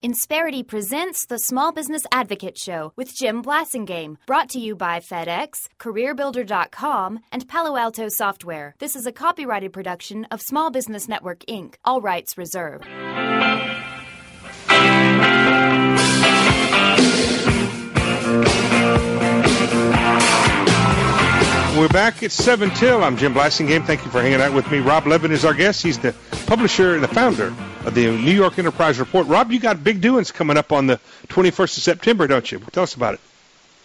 Insperity presents the Small Business Advocate Show with Jim Blasingame, brought to you by FedEx, CareerBuilder.com, and Palo Alto Software. This is a copyrighted production of Small Business Network, Inc., all rights reserved. We're back at 7 till. I'm Jim Blasingame. Thank you for hanging out with me. Rob Levin is our guest. He's the publisher and the founder of the New York Enterprise Report. Rob, you got big doings coming up on the 21st of September, don't you? Tell us about it.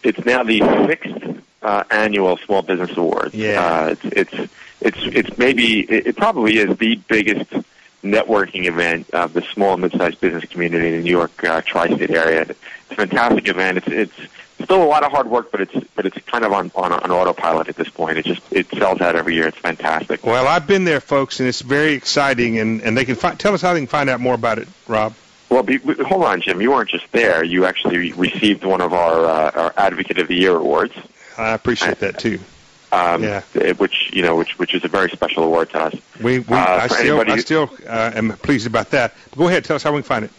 It's now the 6th annual Small Business Awards. Yeah. It probably is the biggest networking event of the small and mid-sized business community in the New York tri-state area. It's a fantastic event. It's still a lot of hard work, but it's kind of on autopilot at this point. It sells out every year. It's fantastic. Well, I've been there, folks, and it's very exciting. And they can tell us how they can find out more about it, Rob. Well, hold on, Jim. You weren't just there. You actually received one of our Advocate of the Year awards. I appreciate that too. Which is a very special award to us. I still am pleased about that. Go ahead, tell us how we can find it.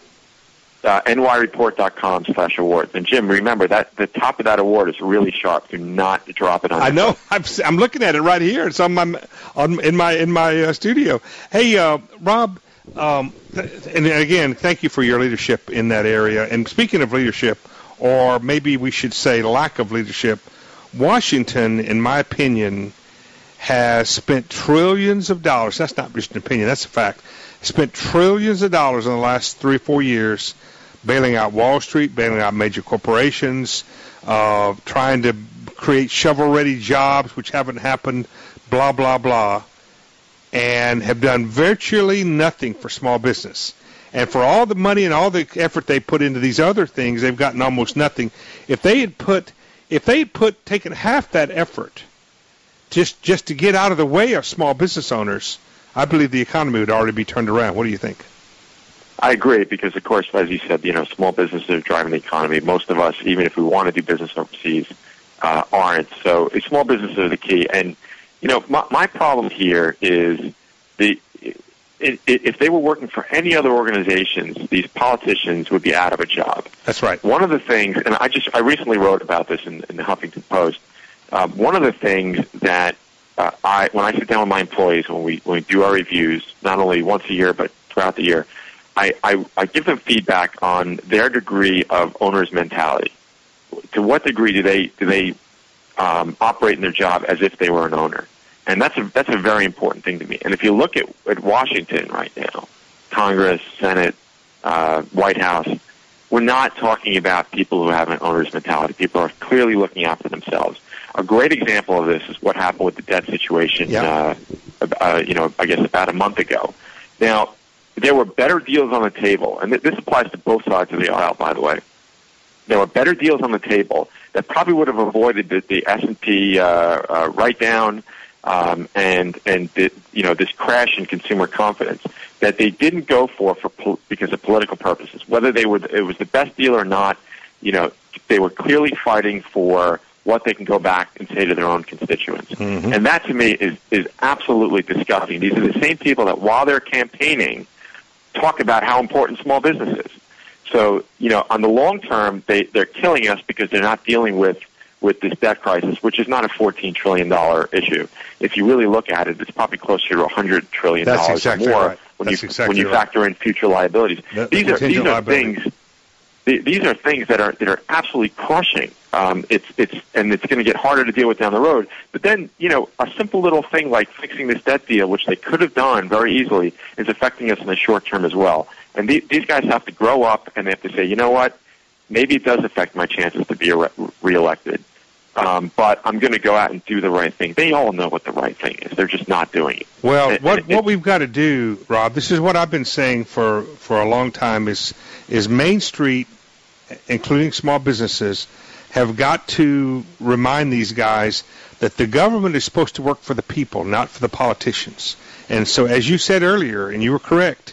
nyreport.com/awards. And Jim, remember that the top of that award is really sharp. Do not drop it on. I know. I'm looking at it right here. It's in my studio. Hey, Rob. And again, thank you for your leadership in that area. And speaking of leadership, or maybe we should say lack of leadership, Washington, in my opinion, has spent trillions of dollars. That's not just an opinion. That's a fact. Spent trillions of dollars in the last 3 or 4 years bailing out Wall Street, bailing out major corporations, trying to create shovel-ready jobs, which haven't happened, blah, blah, blah, and have done virtually nothing for small business. And for all the money and all the effort they put into these other things, they've gotten almost nothing. If they had taken half that effort just to get out of the way of small business owners, I believe the economy would already be turned around. What do you think? I agree because, of course, as you said, small businesses are driving the economy. Most of us, even if we want to do business overseas, aren't. So small businesses are the key. And, my problem here is if they were working for any other organizations, these politicians would be out of a job. That's right. One of the things, and I recently wrote about this in the Huffington Post, one of the things that when I sit down with my employees, when we do our reviews, not only once a year but throughout the year, I give them feedback on their degree of owner's mentality. To what degree do they operate in their job as if they were an owner? And that's a very important thing to me. And if you look at Washington right now, Congress, Senate, White House, we're not talking about people who have an owner's mentality. People are clearly looking after themselves. A great example of this is what happened with the debt situation, I guess about a month ago. Now, there were better deals on the table, and this applies to both sides of the aisle, by the way. There were better deals on the table that probably would have avoided the S&P write-down and this crash in consumer confidence that they didn't go for because of political purposes. Whether it was the best deal or not, they were clearly fighting for what they can go back and say to their own constituents. Mm-hmm. And that, to me, is absolutely disgusting. These are the same people that, while they're campaigning, talk about how important small business is. So, on the long term, they're killing us because they're not dealing with this debt crisis, which is not a $14 trillion issue. If you really look at it, it's probably closer to $100 trillion exactly more right. when you factor in future liabilities. These are things that are absolutely crushing. It's going to get harder to deal with down the road. But then, a simple little thing like fixing this debt deal, which they could have done very easily, is affecting us in the short term as well. And these guys have to grow up, and they have to say, you know what, maybe it does affect my chances to be reelected. But I'm going to go out and do the right thing. They all know what the right thing is. They're just not doing it. Well, what we've got to do, Rob, this is what I've been saying for a long time, is Main Street, including small businesses, have got to remind these guys that the government is supposed to work for the people, not for the politicians. And so, as you said earlier, and you were correct,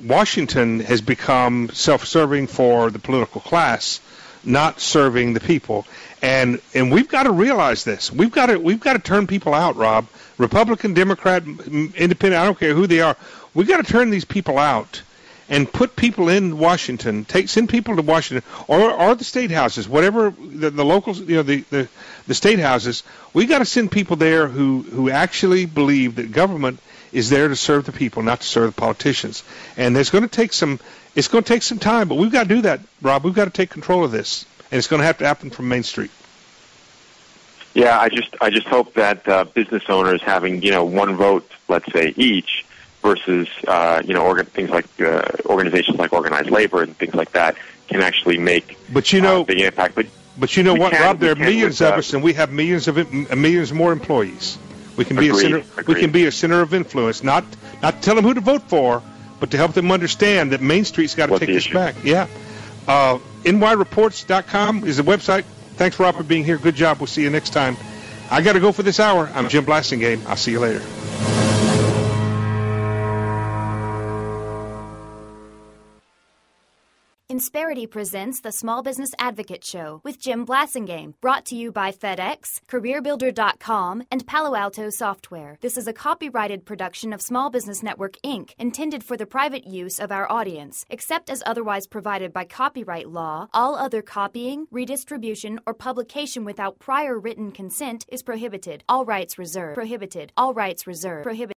Washington has become self-serving for the political class, not serving the people. And we've got to realize this. We've got to turn people out, Rob. Republican, Democrat, Independent, I don't care who they are. We've got to turn these people out and put people in Washington, send people to Washington or the state houses, whatever the local, the state houses. We got to send people there who actually believe that government is there to serve the people, not to serve the politicians. And it's going to take some time, but we've got to do that, Rob. We've got to take control of this, and it's going to have to happen from Main Street. Yeah, I just hope that business owners having one vote, let's say each, versus things like organizations like organized labor and things like that can actually make big impact. But you know what, Rob? There are millions of us, and we have millions more employees. We can be a center. Agreed. We can be a center of influence, not tell them who to vote for, but to help them understand that Main Street's got to take this back. Yeah. nyreports.com is the website. Thanks, Rob, for being here. Good job. We'll see you next time. I got to go for this hour. I'm Jim Blasingame. I'll see you later. Insperity presents the Small Business Advocate Show with Jim Blasingame, brought to you by FedEx, CareerBuilder.com, and Palo Alto Software. This is a copyrighted production of Small Business Network, Inc., intended for the private use of our audience. Except as otherwise provided by copyright law, all other copying, redistribution, or publication without prior written consent is prohibited. All rights reserved. Prohibited. All rights reserved. Prohibited.